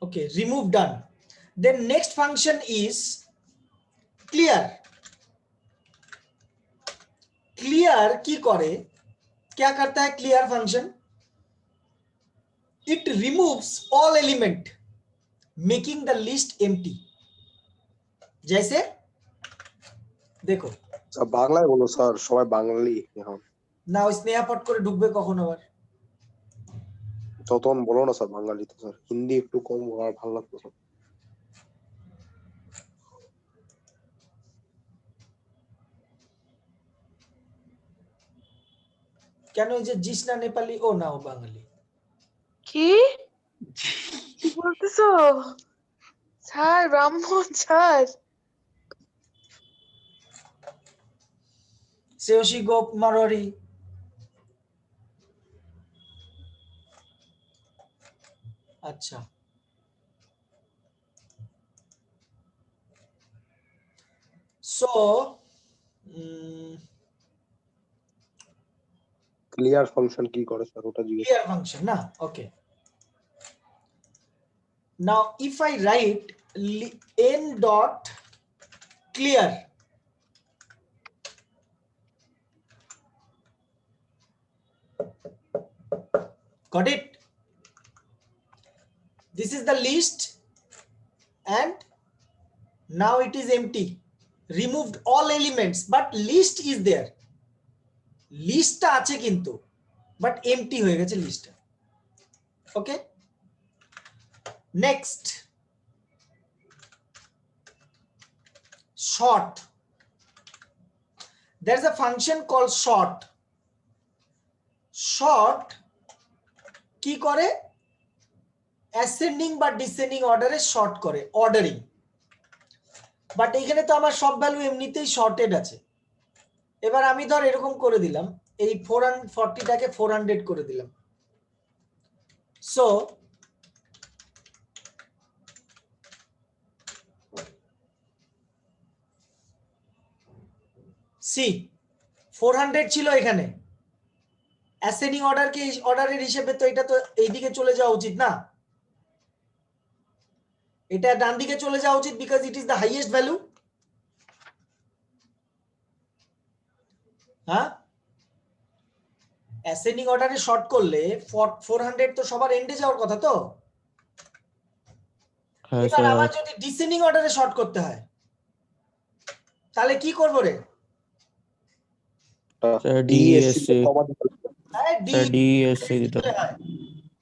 Okay, remove done. Then next function is clear. Clear की करे? क्या करता है clear function? It removes all element, making the list empty. जैसे देखो স্যার বাংলায় বলো স্যার, সবাই বাঙালি এখন। না ওই স্নেহাপট করে ঢুকবে কখন আবার? তখন বলো না স্যার বাঙালিতে স্যার, হিন্দি একটু কম আর ভালো লাগতো স্যার। কেন এই যে জিসনা নেপালি? ও না ও বাঙালি। কি কি বলতেছো স্যার? ব্রাহ্মণ স্যার? শ্রেয়সী গোপ মারোয়ারি। আচ্ছা সো ক্লিয়ার ফাংশন কি করে স্যার ওটা জিজ্ঞেস। clear function na okay. Now if I write n dot clear, got it? This is the list and now it is empty, removed all elements but list is there. List টা আছে কিন্তু but empty হয়ে গেছে list টা। Okay, next sort. There's a function called sort. Sort কি করে? Ascending বা descending অর্ডারে শর্ট করে, অর্ডারিং। বাট এখানে তো আমার সব ভ্যালু এমনিতেই শর্টেড আছে। এবার আমি ধর এরকম করে দিলাম, এই 440টাকে 400 করে দিলাম। সো সি 400 ছিল এখানে, অ্যাসেন্ডিং অর্ডারকে অর্ডারের হিসেবে তো এটা তো এইদিকে চলে যাওয়া উচিত না, এটা ডান দিকে চলে যাওয়া উচিত because it is the highest value. হ্যাঁ, অ্যাসেন্ডিং অর্ডারে শর্ট করলে 400 তো সবার এন্ডে যাওয়ার কথা তো। এবার আমার যদি ডিসেন্ডিং অর্ডারে শর্ট করতে হয় তাহলে কি করব রে? ডিএসসি কমা দিতে লাগবে। হ্যাঁ ডিএসসি দিতে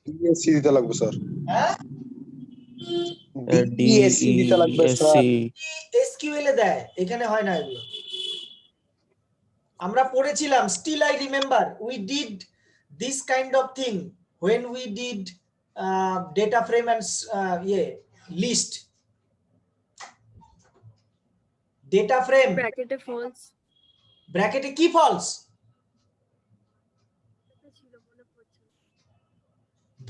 ডিএসসি দিতে লাগবে স্যার। হ্যাঁ ডিএসসি দিতে লাগবে স্যার। এসকিউএল এ দেয়, এখানে হয় না এগুলো। আমরা পড়েছিলাম, still I remember we did this kind of thing when we did data frame and list. Data frame ব্র্যাকেটে ফলস, ব্র্যাকেটে কি ফলস?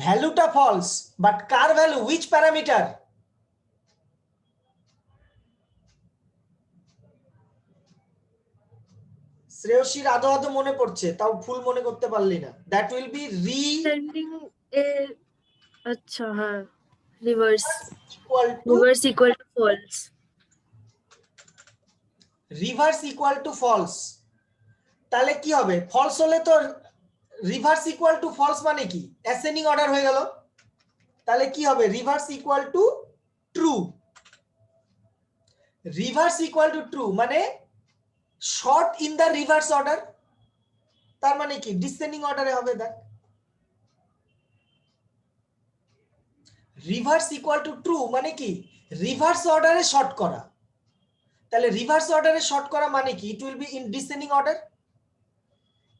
ভ্যালুটা ফলস, বাট কার ভ্যালু? Which parameter? শ্রেয়সীর আদো আদো মনে পড়ছে, তাও ফুল মনে করতে পারলি না। That will be sending a, আচ্ছা হ্যাঁ, reverse equal to reverse equal to false. Reverse equal to false. তাহলে কি হবে? ফলস হলে তো রিভার্স ইকুয়াল টু ফলস মানে কি? অ্যাসেন্ডিং অর্ডার হয়ে গেল। তাহলে কি হবে? Reverse equal to true. Reverse equal to true মানে sort in the reverse order. তার মানে কি? ডিসেন্ডিং অর্ডারে হবে। দেখ, রিভার্স ইকুয়াল টু ট্রু মানে কি? রিভার্স অর্ডারে শর্ট করা। তাহলে রিভার্স অর্ডারে শর্ট করা মানে কি? It will be in descending order.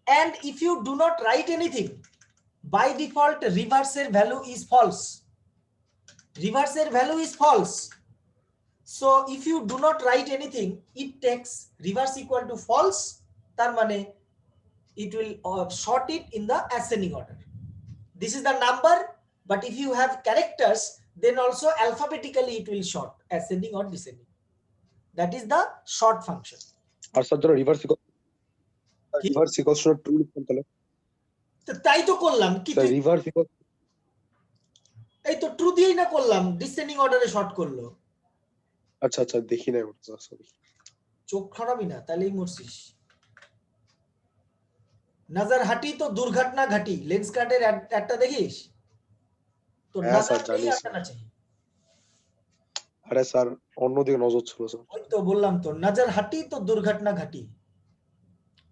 and if you do not write anything, by default reverse এর value is false. Reverse এর value is false. So if you do not write anything, it takes reverse equal to false. তার মানে it will sort it in the ascending order. This is the number, but if you have characters, then also alphabetically it will sort ascending or descending. That is the sort function. আর sir ধরো reverse equals to true লিখতে তাহলে তো তাই তো করলাম কি? Sir reverse equals এই তো ট্রু দিয়েই না করলাম, ডিসেন্ডিং অর্ডারে শর্ট করলো। আচ্ছা আচ্ছা দেখি না ওটা, সরি। চোখ খারাপই না, তাহলেই মরছিস। নজর হাটি তো দুর্ঘটনা ঘটি, লেন্স কার্টের একটা দেখিস তো হ্যাঁ নজর স্যার नहीं জানি স্যার। हटाना चाहिए। আরে স্যার অন্যদিকে নজর ছিল স্যার। ওই তো বললাম তো, নজর হাটি তো দুর্ঘটনা ঘটি,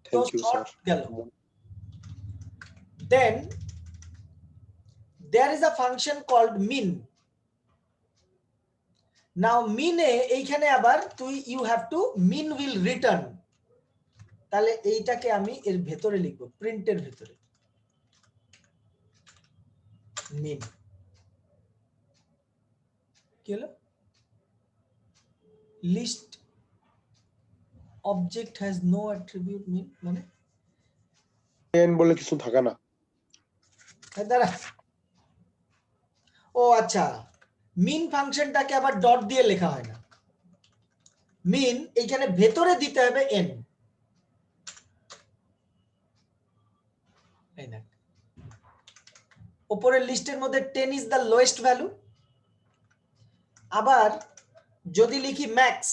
তো থ্যাংক ইউ স্যার। শর্ট গেল। Then there is a function called min. Now min এ এইখানে আবার তুই you have to min will return, তাহলে এইটাকে আমি এর ভেতরে লিখবো, প্রিন্টের ভেতরে min। কি হলো? List object has no attribute min মানে এন বলে কিছু থাকে না। দাঁড়া, ও আচ্ছা, মিন ফাংশনটাকে আবার ডট দিয়ে লেখা হয় না, মিন এইখানে ভেতরে দিতে হবে এন। এই না, উপরের লিস্টের মধ্যে 10 ইজ দ্য লোয়েস্ট ভ্যালু, আবার যদি লিখি max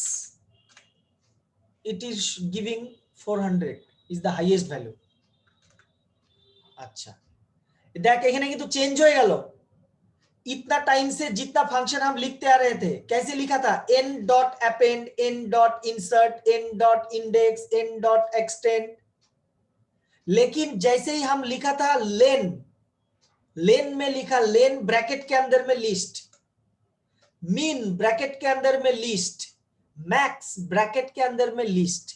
it is giving 400 is the highest value. अच्छा देख এখানে কিন্তু চেঞ্জ হয়ে গেল। इतना टाइम से जितना फंक्शन हम लिखते आ रहे थे कैसे लिखा था, n dot append, n dot insert, n dot index, n dot extend, लेकिन जैसे ही हम लिखा था लेन, लेन में लिखा लेन ब्रैकेट के अंदर में लिस्ट, मीन ब्रैकेट के अंदर में लिस्ट, मैक्स ब्रैकेट के अंदर में लिस्ट,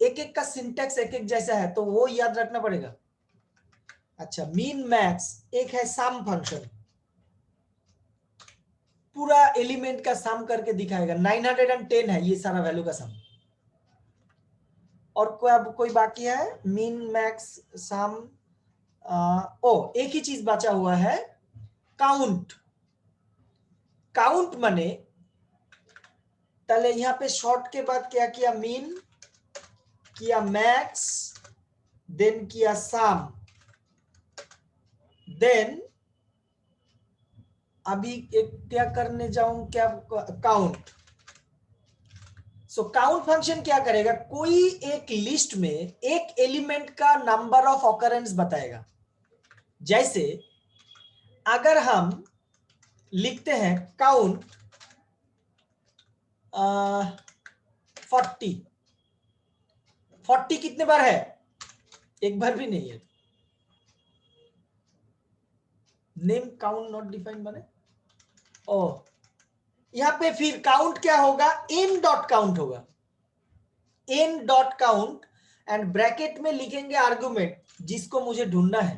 एक एक का सिंटैक्स एक एक जैसा है तो वो याद रखना पड़ेगा। अच्छा मीन मैक्स एक है सम फंक्शन, पूरा एलिमेंट का सम करके दिखाएगा, 910 है ये सारा वैल्यू का सम। और कोई बाकी है मीन मैक्स सम, ओ एक ही चीज बचा हुआ है काउंट। काउंट माने ताले यहाँ पे शॉर्ट के बाद क्या किया, मीन किया मैक्स, देन किया सम, देन अभी एक क्या करने जाऊं, क्या काउंट। सो काउंट फंक्शन क्या करेगा, कोई एक लिस्ट में एक एलिमेंट का नंबर ऑफ ऑकरेंस बताएगा। जैसे अगर हम लिखते हैं काउंट 40, 40 कितने बार है, एक बार भी नहीं है। नेम काउंट नॉट डिफाइंड माने, ओ यहां पे फिर काउंट क्या होगा, n डॉट काउंट होगा, n dot count and bracket में लिखेंगे आर्गुमेंट जिसको मुझे ढूंढना है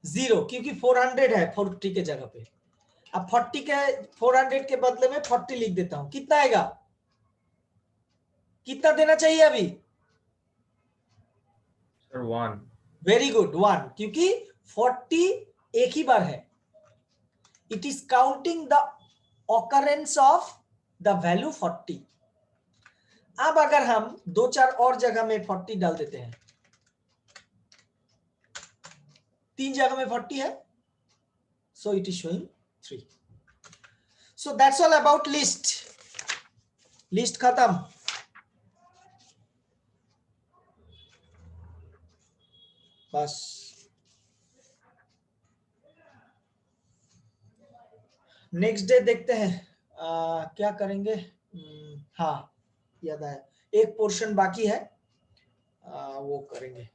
0, क्योंकि 400 है 40 के जगह पे। अब 40 के 400 के बदले में 40 लिख देता हूं, कितना आएगा, कितना देना चाहिए अभी सर 1। वेरी गुड 1, क्योंकि 40 एक ही बार है, it is counting the occurrence of the value 40। अब अगर हम 2-4 और जगह में 40 डाल देते हैं, 3 जगह में 40 है, so it is showing 3। so that's all about list। List खत्म। बस नेक्स्ट डे देखते हैं क्या करेंगे। हाँ याद आया, एक पोर्शन बाकी है, वो करेंगे।